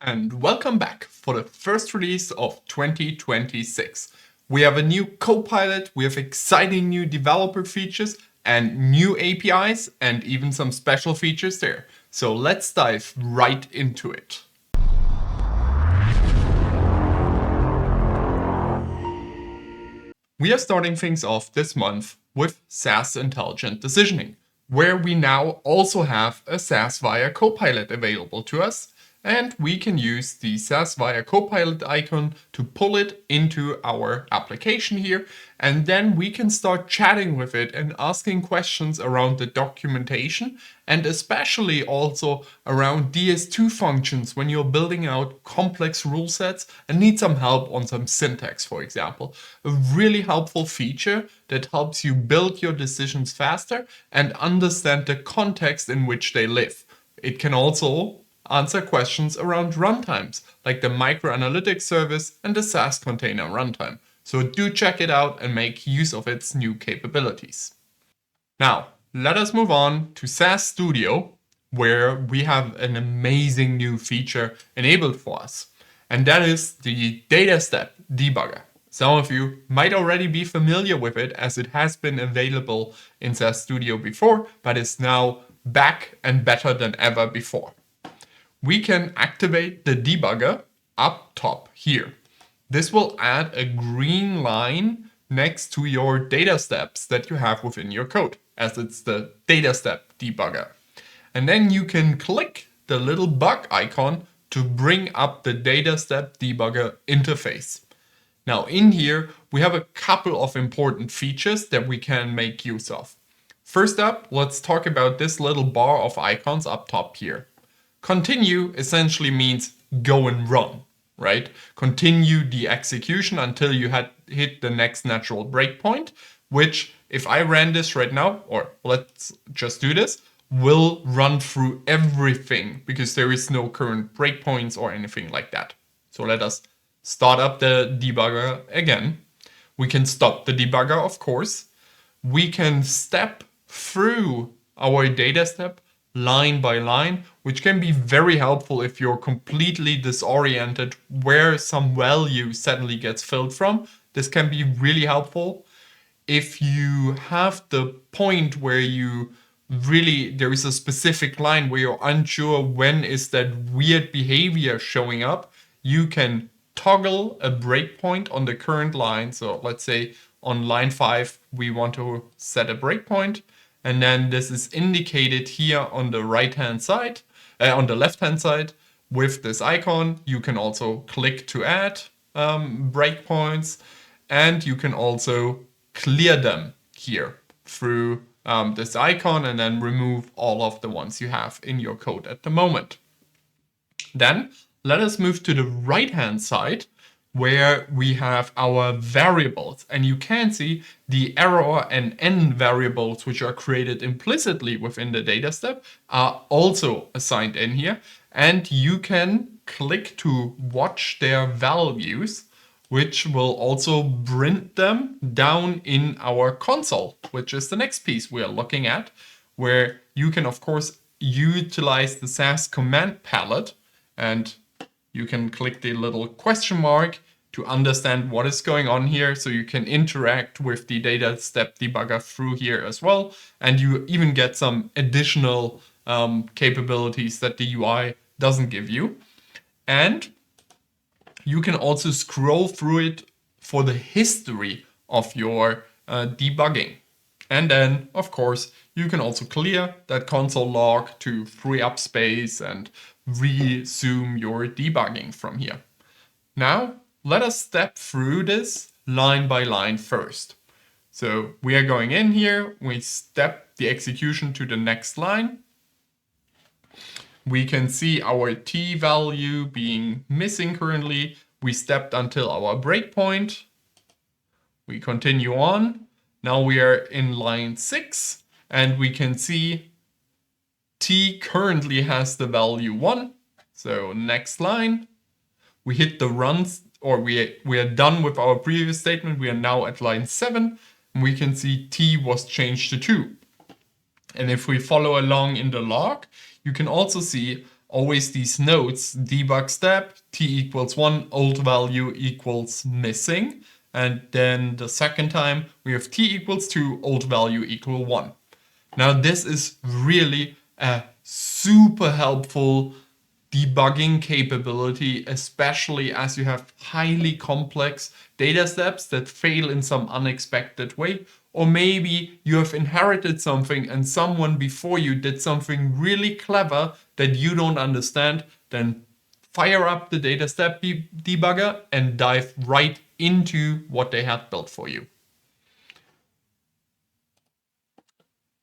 And welcome back for the first release of 2026. We have a new Copilot, we have exciting new developer features and new APIs and even some special features there. So let's dive right into it. We are starting things off this month with SAS Intelligent Decisioning, where we now also have a SAS Viya Copilot available to us, and we can use the SAS Viya Copilot icon to pull it into our application here, and then we can start chatting with it and asking questions around the documentation and especially also around DS2 functions when you're building out complex rule sets and need some help on some syntax, for example. A really helpful feature that helps you build your decisions faster and understand the context in which they live. It can also answer questions around runtimes, like the microanalytics service and the SAS container runtime. So do check it out and make use of its new capabilities. Now, let us move on to SAS Studio, where we have an amazing new feature enabled for us. And that is the data step debugger. Some of you might already be familiar with it as it has been available in SAS Studio before, but is now back and better than ever before. We can activate the debugger up top here. This will add a green line next to your data steps that you have within your code, as it's the data step debugger. And then you can click the little bug icon to bring up the data step debugger interface. Now in here, we have a couple of important features that we can make use of. First up, let's talk about this little bar of icons up top here. Continue essentially means go and run, right? Continue the execution until you hit the next natural breakpoint, which if I ran this right now, or let's just do this, will run through everything because there is no current breakpoints or anything like that. So let us start up the debugger again. We can stop the debugger, of course. We can step through our data step line by line, which can be very helpful if you're completely disoriented where some value suddenly gets filled from. This can be really helpful. If you have the point where there is a specific line where you're unsure when is that weird behavior showing up, you can toggle a breakpoint on the current line. So let's say on line 5, we want to set a breakpoint. And then this is indicated here on the right-hand side, on the left-hand side with this icon. You can also click to add breakpoints, and you can also clear them here through this icon and then remove all of the ones you have in your code at the moment. Then let us move to the right-hand side where we have our variables, and you can see the error and n variables which are created implicitly within the data step are also assigned in here, and you can click to watch their values, which will also print them down in our console, which is the next piece we are looking at, where you can of course utilize the SAS command palette, and you can click the little question mark to understand what is going on here, so you can interact with the data step debugger through here as well. And you even get some additional capabilities that the UI doesn't give you. And you can also scroll through it for the history of your debugging. And then, of course, you can also clear that console log to free up space and resume your debugging from here. Now, let us step through this line by line first. So we are going in here, we step the execution to the next line. We can see our t value being missing currently. We stepped until our breakpoint. We continue on. Now we are in line 6, and we can see t currently has the value 1. So next line, we hit the runs, or we are done with our previous statement. We are now at line 7, and we can see t was changed to 2. And if we follow along in the log, you can also see always these notes, debug step, t=1, old value equals missing. And then the second time we have t=2, old value equal 1. Now this is really a super helpful debugging capability, especially as you have highly complex data steps that fail in some unexpected way. Or maybe you have inherited something and someone before you did something really clever that you don't understand. Then fire up the data step debugger and dive right into what they had built for you.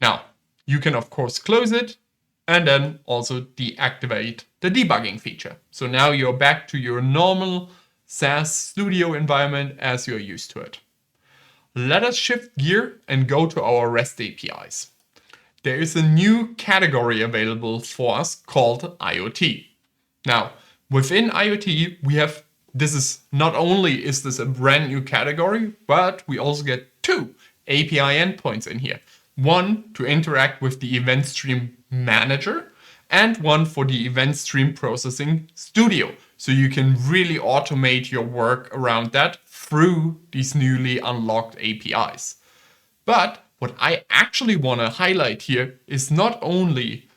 Now, you can of course close it and then also deactivate the debugging feature. So now you're back to your normal SAS Studio environment as you're used to it. Let us shift gear and go to our REST APIs. There is a new category available for us called IoT. Now, within IoT, we have, this is not only is this a brand new category, but we also get 2 API endpoints in here. One to interact with the event stream manager and one for the event stream processing studio. So you can really automate your work around that through these newly unlocked APIs. But what I actually want to highlight here is not only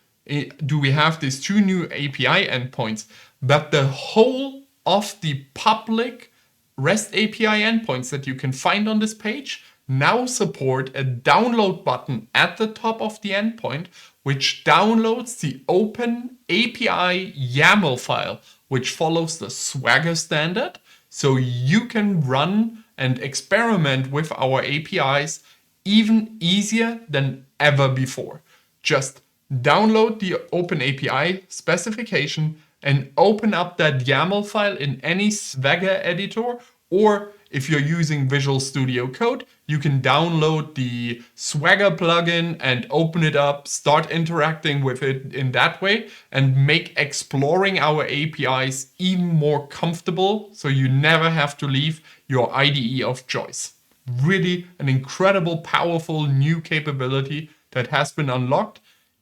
do we have these 2 new API endpoints, but the whole of the public REST API endpoints that you can find on this page now support a download button at the top of the endpoint, which downloads the Open API YAML file, which follows the Swagger standard. So you can run and experiment with our APIs even easier than ever before. Just download the Open API specification and open up that YAML file in any Swagger editor, or if you're using Visual Studio Code, you can download the Swagger plugin and open it up, start interacting with it in that way, and make exploring our APIs even more comfortable so you never have to leave your IDE of choice. Really an incredible, powerful new capability that has been unlocked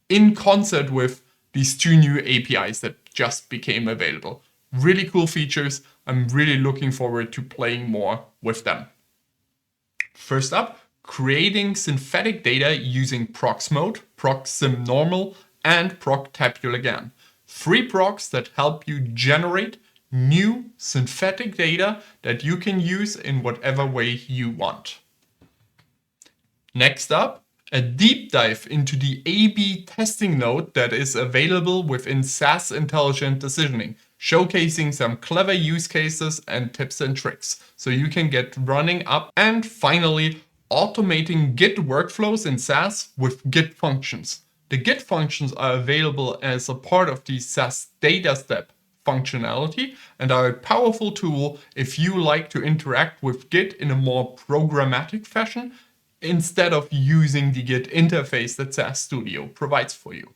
in concert with these 2 new APIs that just became available. Really cool features. I'm really looking forward to playing more with them. First up, creating synthetic data using procs mode, proc_sim normal, and proc_tabular_GAN. 3 procs that help you generate new synthetic data that you can use in whatever way you want. Next up, a deep dive into the A/B testing node that is available within SAS Intelligent Decisioning, showcasing some clever use cases and tips and tricks so you can get running up. And finally, automating Git workflows in SAS with Git functions. The Git functions are available as a part of the SAS data step functionality and are a powerful tool if you like to interact with Git in a more programmatic fashion instead of using the Git interface that SAS Studio provides for you.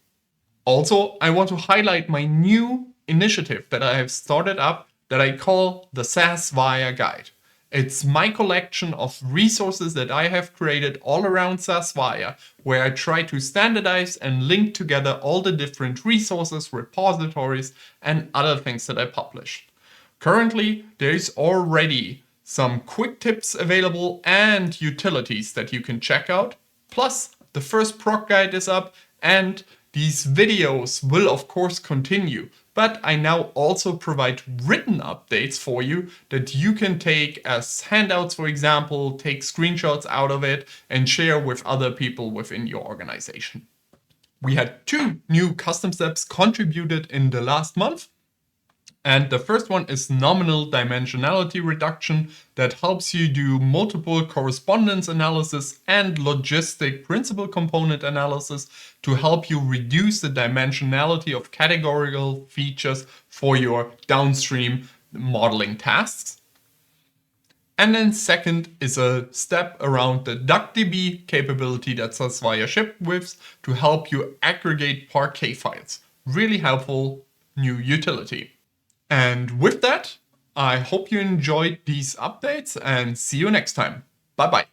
Also, I want to highlight my new initiative that I have started up that I call the SAS Viya Guide. It's my collection of resources that I have created all around SAS Viya, where I try to standardize and link together all the different resources, repositories, and other things that I publish. Currently, there is already some quick tips available and utilities that you can check out. Plus, the first proc guide is up and these videos will of course continue, but I now also provide written updates for you that you can take as handouts, for example, take screenshots out of it and share with other people within your organization. We had 2 new custom steps contributed in the last month. And the first one is nominal dimensionality reduction that helps you do multiple correspondence analysis and logistic principal component analysis to help you reduce the dimensionality of categorical features for your downstream modeling tasks. And then second is a step around the DuckDB capability that SAS Viya shipped with to help you aggregate Parquet files. Really helpful new utility. And with that, I hope you enjoyed these updates and see you next time. Bye bye.